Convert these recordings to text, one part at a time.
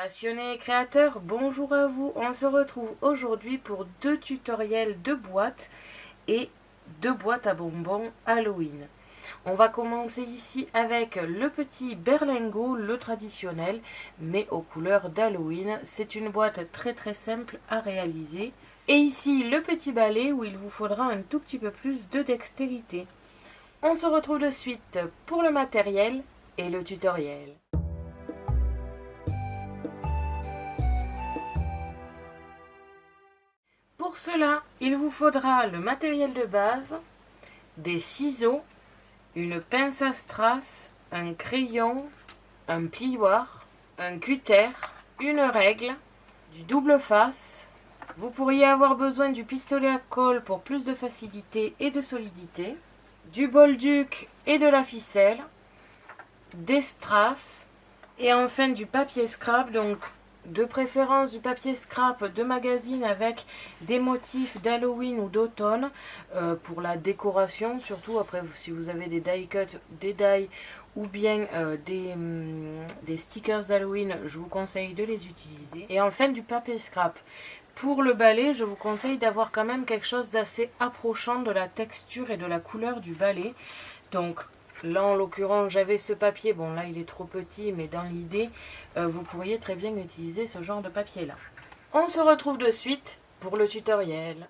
Passionnés et créateurs, bonjour à vous. On se retrouve aujourd'hui pour deux tutoriels de boîtes et deux boîtes à bonbons Halloween. On va commencer ici avec le petit berlingot, le traditionnel, mais aux couleurs d'Halloween. C'est une boîte très simple à réaliser. Et ici le petit balai où il vous faudra un tout petit peu plus de dextérité. On se retrouve de suite pour le matériel et le tutoriel. Pour cela, il vous faudra le matériel de base, des ciseaux, une pince à strass, un crayon, un plioir, un cutter, une règle, du double face. Vous pourriez avoir besoin du pistolet à colle pour plus de facilité et de solidité, du bolduc et de la ficelle, des strass et enfin du papier scrap, donc de préférence du papier scrap de magazine avec des motifs d'Halloween ou d'automne pour la décoration, surtout après si vous avez des die cut, des die ou bien des stickers d'Halloween, je vous conseille de les utiliser. Et enfin du papier scrap. Pour le balai, je vous conseille d'avoir quand même quelque chose d'assez approchant de la texture et de la couleur du balai. Donc là, en l'occurrence, j'avais ce papier. Bon, là, il est trop petit, mais dans l'idée, vous pourriez très bien utiliser ce genre de papier-là. On se retrouve de suite pour le tutoriel.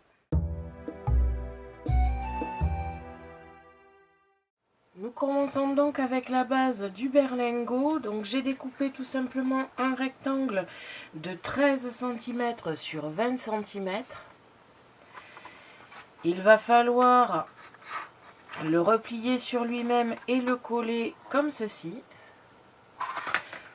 Nous commençons donc avec la base du berlingot. Donc, j'ai découpé tout simplement un rectangle de 13 cm sur 20 cm. Il va falloir le replier sur lui-même et le coller comme ceci.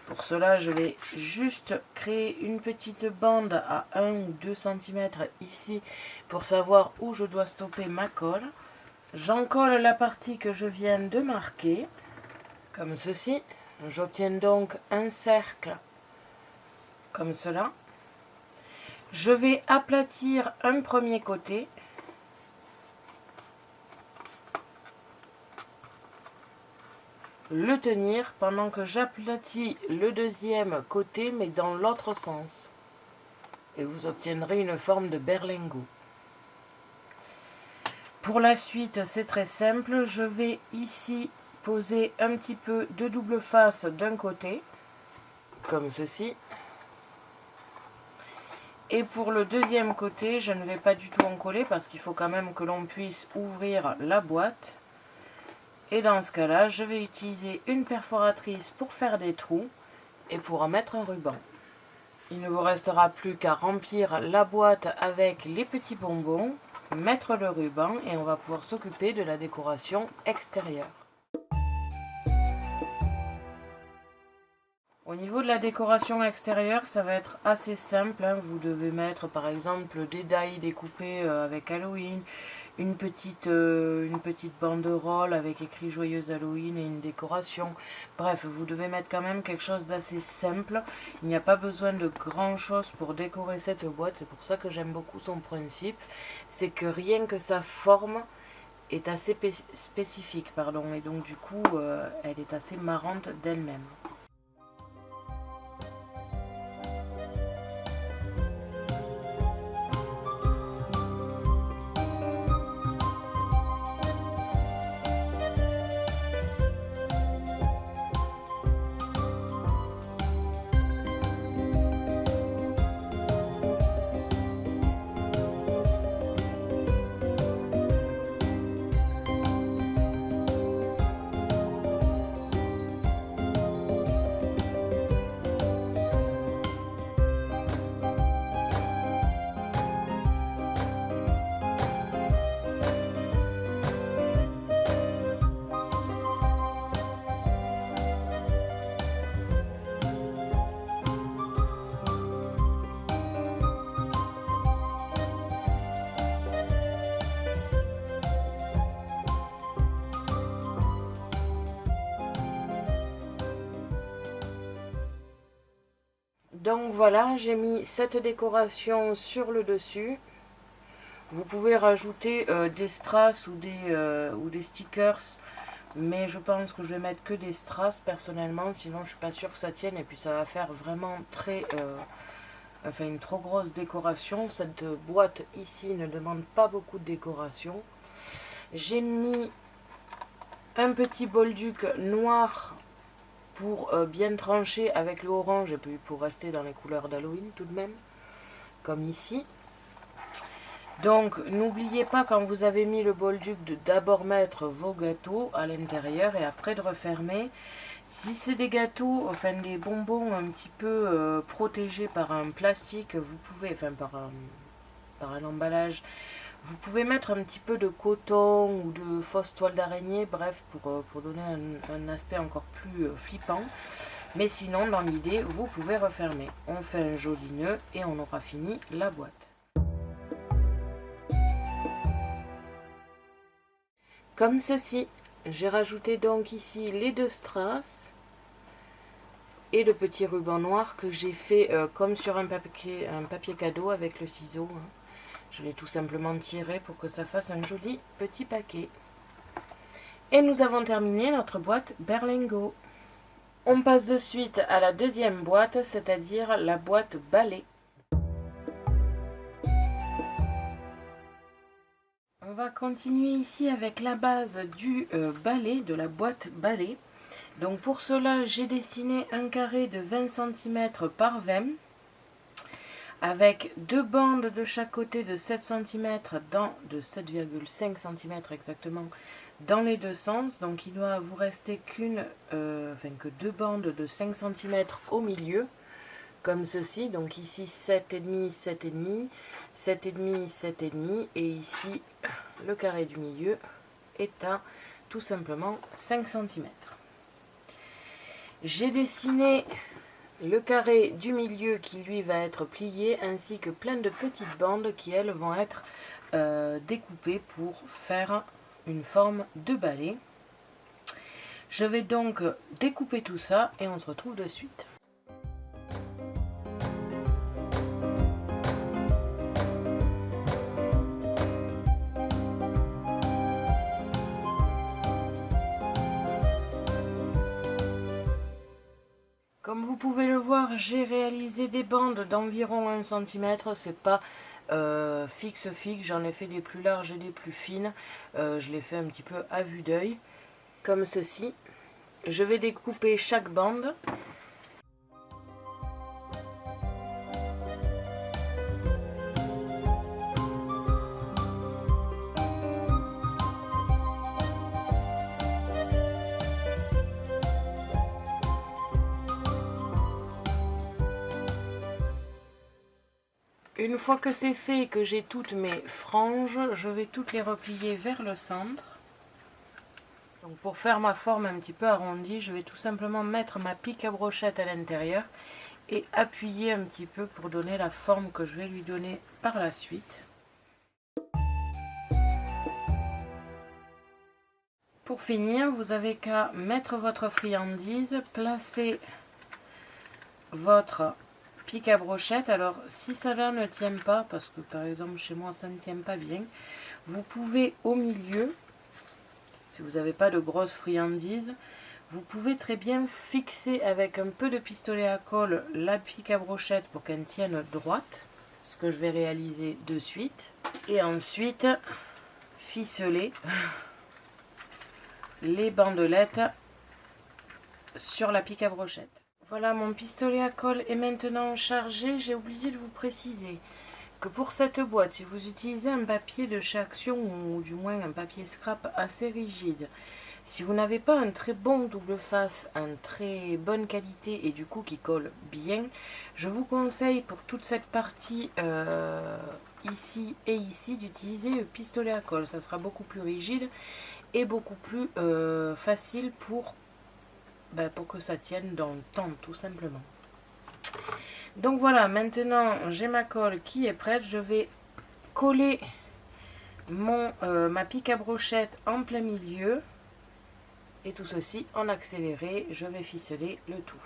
Pour cela, je vais juste créer une petite bande à 1 ou 2 cm ici pour savoir où je dois stopper ma colle. J'encolle la partie que je viens de marquer, comme ceci. J'obtiens donc un cercle comme cela. Je vais aplatir un premier côté. Le tenir pendant que j'aplatis le deuxième côté mais dans l'autre sens et vous obtiendrez une forme de berlingot. Pour la suite, c'est très simple, je vais ici poser un petit peu de double face d'un côté comme ceci, et pour le deuxième côté je ne vais pas du tout en coller parce qu'il faut quand même que l'on puisse ouvrir la boîte. Et dans ce cas-là, je vais utiliser une perforatrice pour faire des trous et pour en mettre un ruban. Il ne vous restera plus qu'à remplir la boîte avec les petits bonbons, mettre le ruban et on va pouvoir s'occuper de la décoration extérieure. Au niveau de la décoration extérieure, ça va être assez simple, hein. Vous devez mettre par exemple des die découpés avec Halloween, une petite banderole avec écrit Joyeuse Halloween et une décoration. Bref, vous devez mettre quand même quelque chose d'assez simple. Il n'y a pas besoin de grand chose pour décorer cette boîte. C'est pour ça que j'aime beaucoup son principe. C'est que rien que sa forme est assez spécifique, pardon. Et donc du coup, elle est assez marrante d'elle-même. Donc voilà, j'ai mis cette décoration sur le dessus. Vous pouvez rajouter des strass ou des stickers mais je pense que je vais mettre que des strass personnellement, sinon je suis pas sûre que ça tienne et puis ça va faire vraiment très enfin une trop grosse décoration. Cette boîte ici ne demande pas beaucoup de décoration. J'ai mis un petit bolduc noir pour bien trancher avec le orange et puis pour rester dans les couleurs d'Halloween tout de même, comme ici. Donc n'oubliez pas, quand vous avez mis le bolduc, de d'abord mettre vos gâteaux à l'intérieur et après de refermer. Si c'est des gâteaux, enfin des bonbons un petit peu protégés par un plastique, vous pouvez, enfin par un emballage, vous pouvez mettre un petit peu de coton ou de fausse toile d'araignée, bref, pour donner un aspect encore plus flippant. Mais sinon, dans l'idée, vous pouvez refermer. On fait un joli nœud et on aura fini la boîte. Comme ceci. J'ai rajouté donc ici les 2 strass et le petit ruban noir que j'ai fait comme sur un papier cadeau avec le ciseau. Je l'ai tout simplement tiré pour que ça fasse un joli petit paquet. Et nous avons terminé notre boîte Berlingot. On passe de suite à la deuxième boîte, c'est-à-dire la boîte balai. On va continuer ici avec la base du balai, de la boîte balai. Donc pour cela, j'ai dessiné un carré de 20 cm par 20 avec 2 bandes de chaque côté de 7 cm de 7,5 cm exactement dans les deux sens. Donc il doit vous rester que 2 bandes de 5 cm au milieu, comme ceci. Donc ici 7,5, 7,5, 7,5, 7,5 et ici le carré du milieu est à tout simplement 5 cm. J'ai dessiné le carré du milieu qui lui va être plié, ainsi que plein de petites bandes qui elles vont être découpées pour faire une forme de balai. Je vais donc découper tout ça et on se retrouve de suite. Comme vous pouvez le voir, j'ai réalisé des bandes d'environ 1 cm. C'est pas fixe, j'en ai fait des plus larges et des plus fines. Je l'ai fait un petit peu à vue d'œil, comme ceci. Je vais découper chaque bande. Une fois que c'est fait et que j'ai toutes mes franges, je vais toutes les replier vers le centre. Donc pour faire ma forme un petit peu arrondie, je vais tout simplement mettre ma pique à brochette à l'intérieur et appuyer un petit peu pour donner la forme que je vais lui donner par la suite. Pour finir, vous avez qu'à mettre votre friandise, placer votre pique à brochette. Alors si cela ne tient pas, parce que par exemple chez moi ça ne tient pas bien, vous pouvez au milieu, si vous n'avez pas de grosses friandises, vous pouvez très bien fixer avec un peu de pistolet à colle la pique à brochette pour qu'elle tienne droite, ce que je vais réaliser de suite, et ensuite ficeler les bandelettes sur la pique à brochette. Voilà, mon pistolet à colle est maintenant chargé. J'ai oublié de vous préciser que pour cette boîte, si vous utilisez un papier de chez Action ou du moins un papier scrap assez rigide, si vous n'avez pas un très bon double face, une très bonne qualité et du coup qui colle bien, je vous conseille pour toute cette partie ici et ici d'utiliser le pistolet à colle. Ça sera beaucoup plus rigide et beaucoup plus facile pour que ça tienne dans le temps, tout simplement. Donc voilà, maintenant j'ai ma colle qui est prête. Je vais coller ma pique à brochette en plein milieu et tout ceci en accéléré. Je vais ficeler le tout.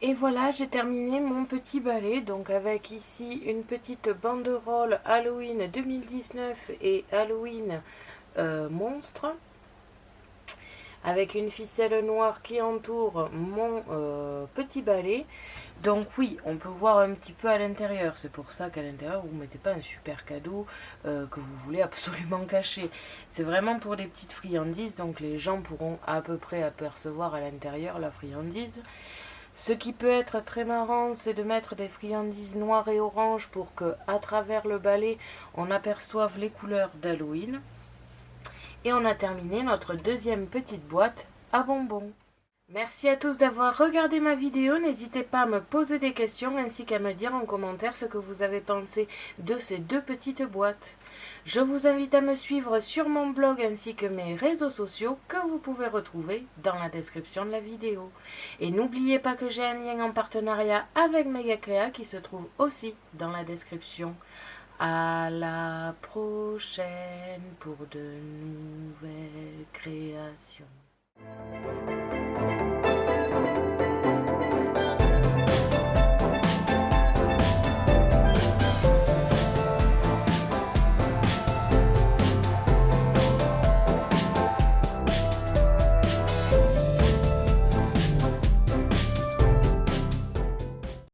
Et voilà, j'ai terminé mon petit balai, donc avec ici une petite banderole Halloween 2019 et Halloween monstre, avec une ficelle noire qui entoure mon petit balai. Donc oui, on peut voir un petit peu à l'intérieur, c'est pour ça qu'à l'intérieur vous ne mettez pas un super cadeau que vous voulez absolument cacher. C'est vraiment pour les petites friandises, donc les gens pourront à peu près apercevoir à l'intérieur la friandise. Ce qui peut être très marrant, c'est de mettre des friandises noires et oranges pour que, à travers le balai, on aperçoive les couleurs d'Halloween. Et on a terminé notre deuxième petite boîte à bonbons. Merci à tous d'avoir regardé ma vidéo. N'hésitez pas à me poser des questions ainsi qu'à me dire en commentaire ce que vous avez pensé de ces deux petites boîtes. Je vous invite à me suivre sur mon blog ainsi que mes réseaux sociaux que vous pouvez retrouver dans la description de la vidéo. Et n'oubliez pas que j'ai un lien en partenariat avec Megacrea qui se trouve aussi dans la description. À la prochaine pour de nouvelles créations.